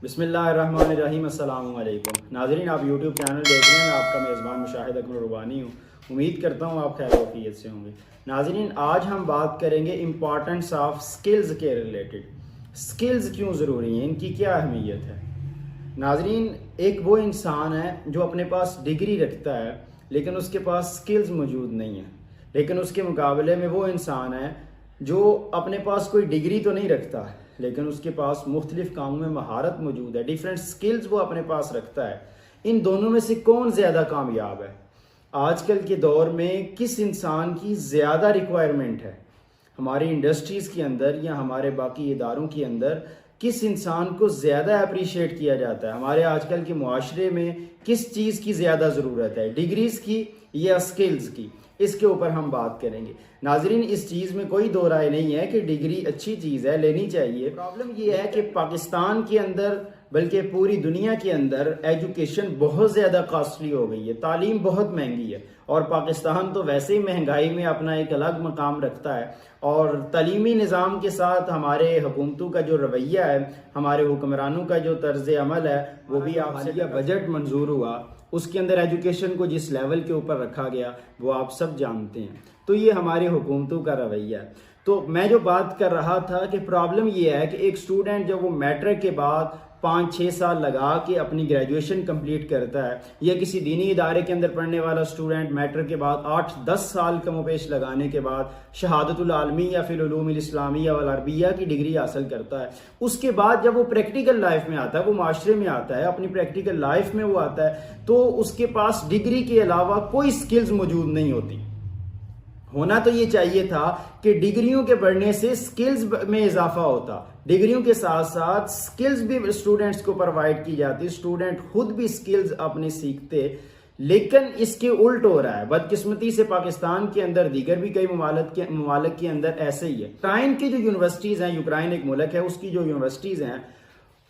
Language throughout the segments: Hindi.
बिस्मिल्लाहिर्रहमानिर्रहीम। अस्सलाम वालेकुम नाज़रीन, आप यूट्यूब चैनल देख रहे हैं। मैं आपका मेज़बान मुशाहिद अकमल रुबानी हूँ। उम्मीद करता हूँ आप खैर वफ़ीयत से होंगे। नाज़रीन, आज हम बात करेंगे इम्पॉर्टेंस ऑफ स्किल्स के रिलेटेड। स्किल्स क्यों ज़रूरी हैं, इनकी क्या अहमियत है। नाज़रीन, एक वो इंसान है जो अपने पास डिग्री रखता है लेकिन उसके पास स्किल्स मौजूद नहीं है। लेकिन उसके मुकाबले में वो इंसान है जो अपने पास कोई डिग्री तो नहीं रखता लेकिन उसके पास मुख्तलिफ कामों में महारत मौजूद है, डिफरेंट स्किल्स वो अपने पास रखता है। इन दोनों में से कौन ज़्यादा कामयाब है? आजकल के दौर में किस इंसान की ज़्यादा रिक्वायरमेंट है? हमारी इंडस्ट्रीज़ के अंदर या हमारे बाकी इदारों के अंदर किस इंसान को ज़्यादा अप्रिशिएट किया जाता है? हमारे आजकल के मुआशरे में किस चीज़ की ज़्यादा ज़रूरत है, डिग्रीज़ की या स्किल्स की? इसके ऊपर हम बात करेंगे। नाजरीन, इस चीज़ में कोई दो राय नहीं है कि डिग्री अच्छी चीज़ है, लेनी चाहिए। प्रॉब्लम ये है कि पाकिस्तान के अंदर बल्कि पूरी दुनिया के अंदर एजुकेशन बहुत ज़्यादा कॉस्टली हो गई है, तालीम बहुत महंगी है। और पाकिस्तान तो वैसे ही महंगाई में अपना एक अलग मकाम रखता है। और तालीमी निज़ाम के साथ हमारे हुकूमतों का जो रवैया है, हमारे हुक्मरानों का जो तर्ज अमल है, वो भी आपसे बजट मंजूर हुआ, उसके अंदर एजुकेशन को जिस लेवल के ऊपर रखा गया वो आप सब जानते हैं। तो ये हमारी हुकूमतों का रवैया है। तो मैं जो बात कर रहा था कि प्रॉब्लम ये है कि एक स्टूडेंट जब वो मैट्रिक के बाद 5-6 साल लगा के अपनी ग्रेजुएशन कंप्लीट करता है, या किसी दीनी इदारे के अंदर पढ़ने वाला स्टूडेंट मैट्रिक के बाद 8-10 साल कमोपेश लगाने के बाद शहादतुल आलमी या फिल उलूमुल इस्लामिया वल अरबिया की डिग्री हासिल करता है, उसके बाद जब वो प्रैक्टिकल लाइफ में आता है, वो माशरे में आता है, अपनी प्रैक्टिकल लाइफ में वो आता है, तो उसके पास डिग्री के अलावा कोई स्किल्स मौजूद नहीं होती। होना तो ये चाहिए था कि डिग्रियों के बढ़ने से स्किल्स में इजाफा होता, डिग्रियों के साथ साथ स्किल्स भी स्टूडेंट्स को प्रोवाइड की जाती, स्टूडेंट खुद भी स्किल्स अपने सीखते। लेकिन इसके उल्ट हो रहा है। बदकिस्मती से पाकिस्तान के अंदर, दीगर भी कई ममालिक के अंदर ऐसे ही है। यूक्रेन की जो यूनिवर्सिटीज हैं, यूक्रेन एक मुल्क है, उसकी जो यूनिवर्सिटीज हैं,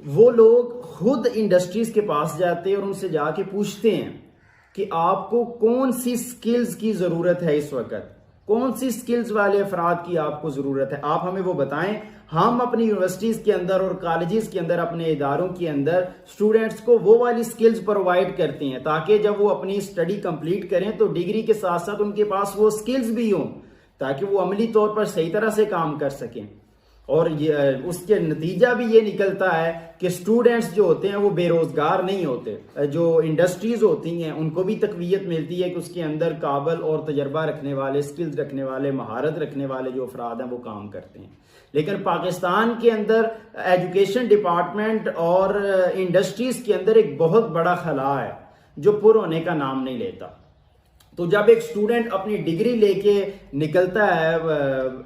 वो लोग खुद इंडस्ट्रीज के पास जाते हैं और उनसे जाके पूछते हैं कि आपको कौन सी स्किल्स की जरूरत है, इस वक्त कौन सी स्किल्स वाले अफराद की आपको जरूरत है, आप हमें वो बताएं। हम अपनी यूनिवर्सिटीज के अंदर और कॉलेजेस के अंदर, अपने इदारों के अंदर स्टूडेंट्स को वो वाली स्किल्स प्रोवाइड करते हैं ताकि जब वो अपनी स्टडी कंप्लीट करें तो डिग्री के साथ साथ उनके पास वो स्किल्स भी हों ताकि वो अमली तौर पर सही तरह से काम कर सकें। और ये उसके नतीजा भी ये निकलता है कि स्टूडेंट्स जो होते हैं वो बेरोजगार नहीं होते। जो इंडस्ट्रीज होती हैं उनको भी तकवीयत मिलती है कि उसके अंदर काबिल और तजर्बा रखने वाले, स्किल्स रखने वाले, महारत रखने वाले जो अफराद हैं वो काम करते हैं। लेकिन पाकिस्तान के अंदर एजुकेशन डिपार्टमेंट और इंडस्ट्रीज के अंदर एक बहुत बड़ा खला है जो पुर होने का नाम नहीं लेता। तो जब एक स्टूडेंट अपनी डिग्री लेके निकलता है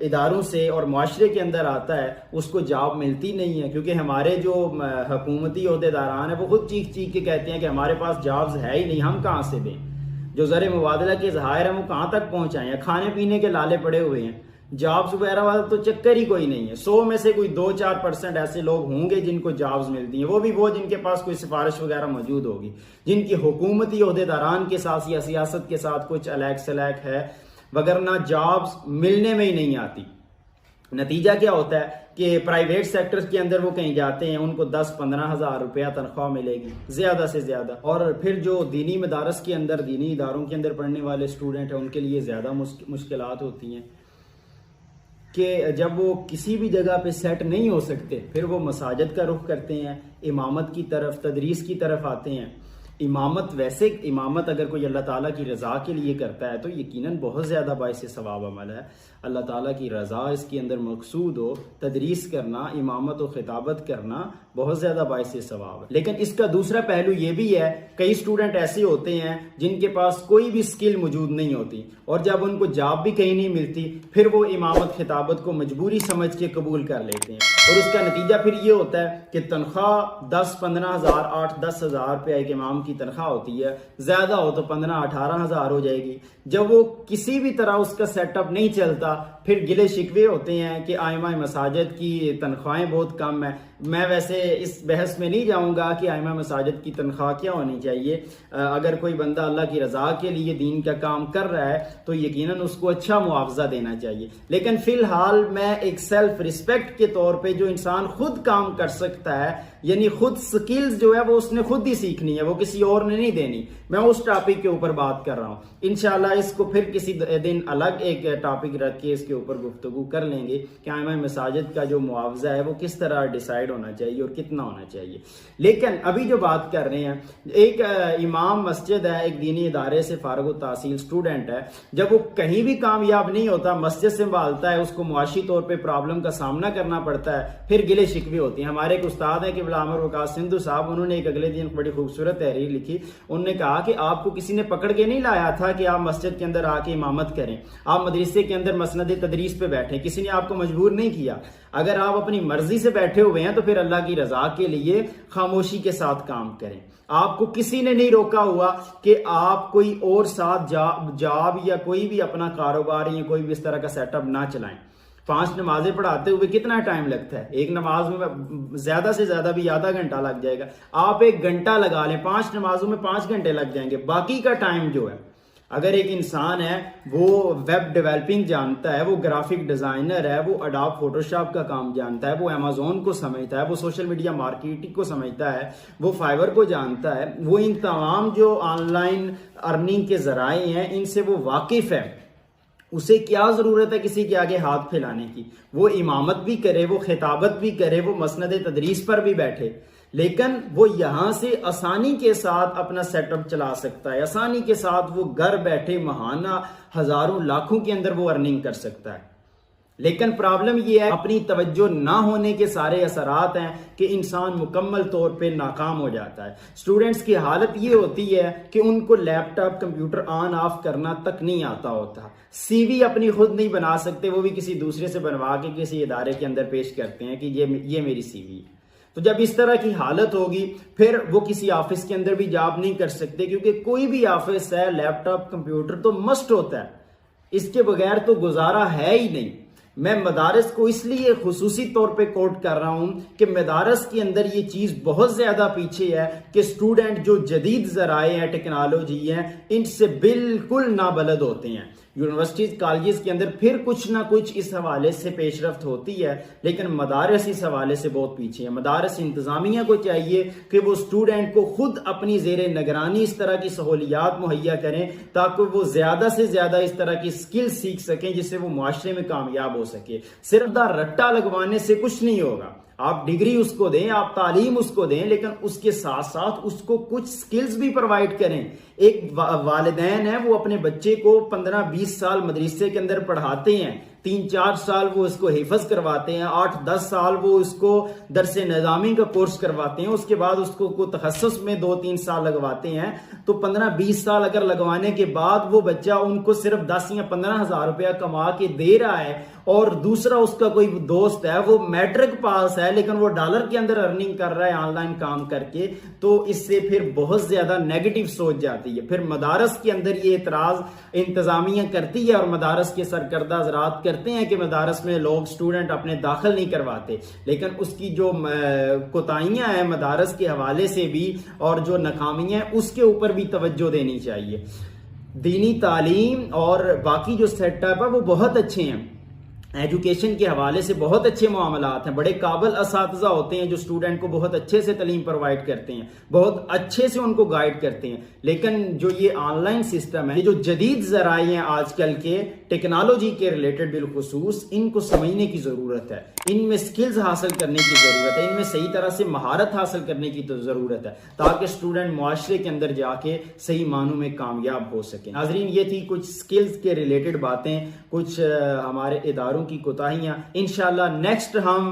इदारों से और मुआशरे के अंदर आता है, उसको जॉब मिलती नहीं है, क्योंकि हमारे जो हुकूमती ओहदेदारान है वो खुद चीख चीख के कहते हैं कि हमारे पास जॉब्स है ही नहीं, हम कहाँ से दें। जो ज़र मुबादला के ज़हायर हैं वो कहाँ तक पहुँचाएँ हैं, खाने पीने के लाले पड़े हुए हैं, जॉब्स वगैरह वाला तो चक्कर ही कोई नहीं है। 100 में से कोई 2-4% ऐसे लोग होंगे जिनको जॉब्स मिलती हैं, वो भी वो जिनके पास कोई सिफारिश वगैरह मौजूद होगी, जिनकी हुकूमती ओहदेदारान के साथ या सियासत के साथ कुछ अलैक सलैक है, वगरना जॉब्स मिलने में ही नहीं आती। नतीजा क्या होता है कि प्राइवेट सेक्टर के अंदर वो कहीं जाते हैं, उनको 10-15 हज़ार रुपया तनख्वाह मिलेगी ज़्यादा से ज़्यादा। और फिर जो दीनी मदारस के अंदर, दीनी इदारों के अंदर पढ़ने वाले स्टूडेंट हैं, उनके लिए ज़्यादा मुश्किलात होती हैं कि जब वो किसी भी जगह पे सेट नहीं हो सकते, फिर वो मसाजिद का रुख करते हैं, इमामत की तरफ, तदरीस की तरफ आते हैं। इमामत अगर कोई अल्लाह ताला की रज़ा के लिए करता है तो यकीनन बहुत ज़्यादा बाइस सवाब अमल है। अल्लाह ताला की रज़ा इसके अंदर मकसूद हो, तदरीस करना, इमामत और खिताबत करना बहुत ज़्यादा बाइस सवाब है। लेकिन इसका दूसरा पहलू ये भी है, कई स्टूडेंट ऐसे होते हैं जिनके पास कोई भी स्किल मौजूद नहीं होती, और जब उनको जॉब भी कहीं नहीं मिलती फिर वो इमामत खिताबत को मजबूरी समझ के कबूल कर लेते हैं। और उसका नतीजा फिर ये होता है कि तनख्वाह 10-15 हज़ार, 8-10 हज़ार रुपया एक इमाम की तनख्वाह होती है, ज़्यादा हो तो 15-18 हज़ार हो जाएगी। जब वो किसी भी तरह उसका सेटअप नहीं चलता, फिर गिले शिकवे होते हैं कि आइमा मसाजिद की तनख्वाहें बहुत कम है। मैं वैसे इस बहस में नहीं जाऊंगा कि आइमा मसाजिद की तनख्वाह क्या होनी चाहिए। अगर कोई बंदा अल्लाह की रज़ा के लिए दीन का काम कर रहा है तो यकीनन उसको अच्छा मुआवजा देना चाहिए। लेकिन फिलहाल मैं एक सेल्फ रिस्पेक्ट के तौर पे जो इंसान खुद काम कर सकता है, यानी खुद स्किल्स जो है वो उसने खुद ही सीखनी है, वो किसी और ने नहीं देनी, मैं उस टॉपिक के ऊपर बात कर रहा हूँ। इंशाल्लाह इसको फिर किसी दिन अलग एक टॉपिक रख के इसके ऊपर गुफ्तगू कर लेंगे कि आइमा मसाजिद का जो मुआवजा है वो किस तरह डिसाइड होना चाहिए और कितना होना चाहिए। लेकिन अभी जो बात कर रहे हैं, एक इमाम मस्जिद है, एक दीनी इदारे से फारग तहसील स्टूडेंट है, जब वो कहीं भी कामयाब नहीं होता, मस्जिद संभालता है, उसको मुआशी तौर पर प्रॉब्लम का सामना करना पड़ता है, फिर गिले शिकवे होती हैं। हमारे एक उस्ताद हैं कि अमर वकास सिंधु साहब, उन्होंने एक अगले दिन बड़ी खूबसूरत तहरीर लिखी। उन्होंने कहा कि आपको किसी ने पकड़ के नहीं लाया था कि आप मस्जिद के अंदर आके इमामत करें, आप मदरसे के अंदर मसनद तदरीस पे बैठे, किसी ने आपको मजबूर नहीं किया। अगर आप अपनी मर्जी से बैठे हुए हैं तो फिर अल्लाह की रजा के लिए खामोशी के साथ काम करें। आपको किसी ने नहीं रोका हुआ कि आप कोई और साथ जॉब या कोई भी अपना कारोबार या कोई भी इस तरह का सेटअप ना चलाएं। 5 नमाजें पढ़ाते हुए कितना टाइम लगता है? एक नमाज में ज्यादा से ज्यादा भी आधा घंटा लग जाएगा। आप 1 घंटा लगा लें, 5 नमाजों में 5 घंटे लग जाएंगे। बाकी का टाइम जो है, अगर एक इंसान है वो वेब डेवलपिंग जानता है, वो ग्राफिक डिजाइनर है, वो अडोब फोटोशॉप का काम जानता है, वो अमेजोन को समझता है, वो सोशल मीडिया मार्केटिंग को समझता है, वो फाइवर को जानता है, वो इन तमाम जो ऑनलाइन अर्निंग के जराए हैं इनसे वो वाकिफ है, उसे क्या जरूरत है किसी के आगे हाथ फैलाने की? वो इमामत भी करे, वो खिताबत भी करे, वो मसनद तदरीस पर भी बैठे, लेकिन वो यहां से आसानी के साथ अपना सेटअप चला सकता है। आसानी के साथ वो घर बैठे महाना हजारों लाखों के अंदर वो अर्निंग कर सकता है। लेकिन प्रॉब्लम यह है, अपनी तवज्जो ना होने के सारे असरात हैं कि इंसान मुकम्मल तौर पे नाकाम हो जाता है। स्टूडेंट्स की हालत ये होती है कि उनको लैपटॉप कंप्यूटर ऑन ऑफ करना तक नहीं आता होता, सीवी अपनी खुद नहीं बना सकते, वो भी किसी दूसरे से बनवा के किसी इदारे के अंदर पेश करते हैं कि ये मेरी सीवी। तो जब इस तरह की हालत होगी फिर वो किसी ऑफिस के अंदर भी जॉब नहीं कर सकते, क्योंकि कोई भी ऑफिस है लैपटॉप कंप्यूटर तो मस्ट होता है, इसके बगैर तो गुजारा है ही नहीं। मैं मदारस को इसलिए खुसूसी तौर पे कोट कर रहा हूं कि मदारस के अंदर ये चीज बहुत ज्यादा पीछे है कि स्टूडेंट जो जदीद जराए हैं, टेक्नोलॉजी हैं, इनसे बिल्कुल नाबलद होते हैं। यूनिवर्सिटीज कॉलेजेस के अंदर फिर कुछ ना कुछ इस हवाले से पेशरफ्त होती है, लेकिन मदारस इस हवाले से बहुत पीछे है। मदारस इंतजामिया को चाहिए कि वो स्टूडेंट को खुद अपनी जेर निगरानी इस तरह की सहूलियात मुहैया करें ताकि वो ज्यादा से ज्यादा इस तरह की स्किल सीख सकें जिससे वो मुआशरे में कामयाब हो सके। सिर्फ रट्टा लगवाने से कुछ नहीं होगा। आप डिग्री उसको दें, आप तालीम उसको दें, लेकिन उसके साथ साथ उसको कुछ स्किल्स भी प्रोवाइड करें। एक वालिदैन है, वो अपने बच्चे को 15-20 साल मदरसे के अंदर पढ़ाते हैं, 3-4 साल वो इसको हिफज करवाते हैं, 8-10 साल वो इसको दरसे निज़ामी का कोर्स करवाते हैं, उसके बाद उसको तखस्सुस में 2-3 साल लगवाते हैं। तो 15-20 साल अगर लगवाने के बाद वो बच्चा उनको सिर्फ 10 या 15 हजार रुपया कमा के दे रहा है, और दूसरा उसका कोई दोस्त है वो मैट्रिक पास है लेकिन वो डॉलर के अंदर अर्निंग कर रहा है ऑनलाइन काम करके, तो इससे फिर बहुत ज्यादा नेगेटिव सोच जाती है। फिर मदारस के अंदर ये एतराज इंतजामिया करती है और मदारस के सरकर्दा हज़रात करते हैं कि मदारस में लोग स्टूडेंट अपने दाखिल नहीं करवाते, लेकिन उसकी जो कोताहियां हैं मदारस के हवाले से भी और जो नाकामियां हैं उसके ऊपर भी तवज्जो देनी चाहिए। दीनी तालीम और बाकी जो सेटअप है वो बहुत अच्छे हैं, एजुकेशन के हवाले से बहुत अच्छे मामलात हैं, बड़े काबिल असातिज़ा होते हैं जो स्टूडेंट को बहुत अच्छे से तालीम प्रोवाइड करते हैं, बहुत अच्छे से उनको गाइड करते हैं। लेकिन जो ये ऑनलाइन सिस्टम है, ये जो जदीद ज़राए हैं आजकल के टेक्नोलॉजी के रिलेटेड बिलखुसूस, इनको समझने की ज़रूरत है, इनमें स्किल्स हासिल करने की ज़रूरत है, इनमें सही तरह से महारत हासिल करने की तो ज़रूरत है ताकि स्टूडेंट मुआशरे के अंदर जाके सही मानों में कामयाब हो सके। नाज़रीन, ये थी कुछ स्किल्स के रिलेटेड बातें, कुछ हमारे इदारों की कोताहियां। इंशाल्लाह नेक्स्ट हम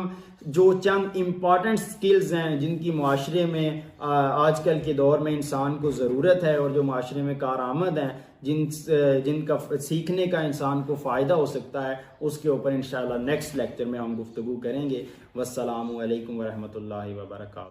जो चंद इम्पॉर्टेंट स्किल्स हैं जिनकी मुआशरे में आजकल के दौर में इंसान को ज़रूरत है और जो मुआशरे में कारआमद हैं, जिनका सीखने का इंसान को फ़ायदा हो सकता है, उसके ऊपर इंशाल्लाह नेक्स्ट लेक्चर में हम गुफ्तगू करेंगे। वस्सलामु अलैकुम वरहमतुल्लाहि वबरकातुहू।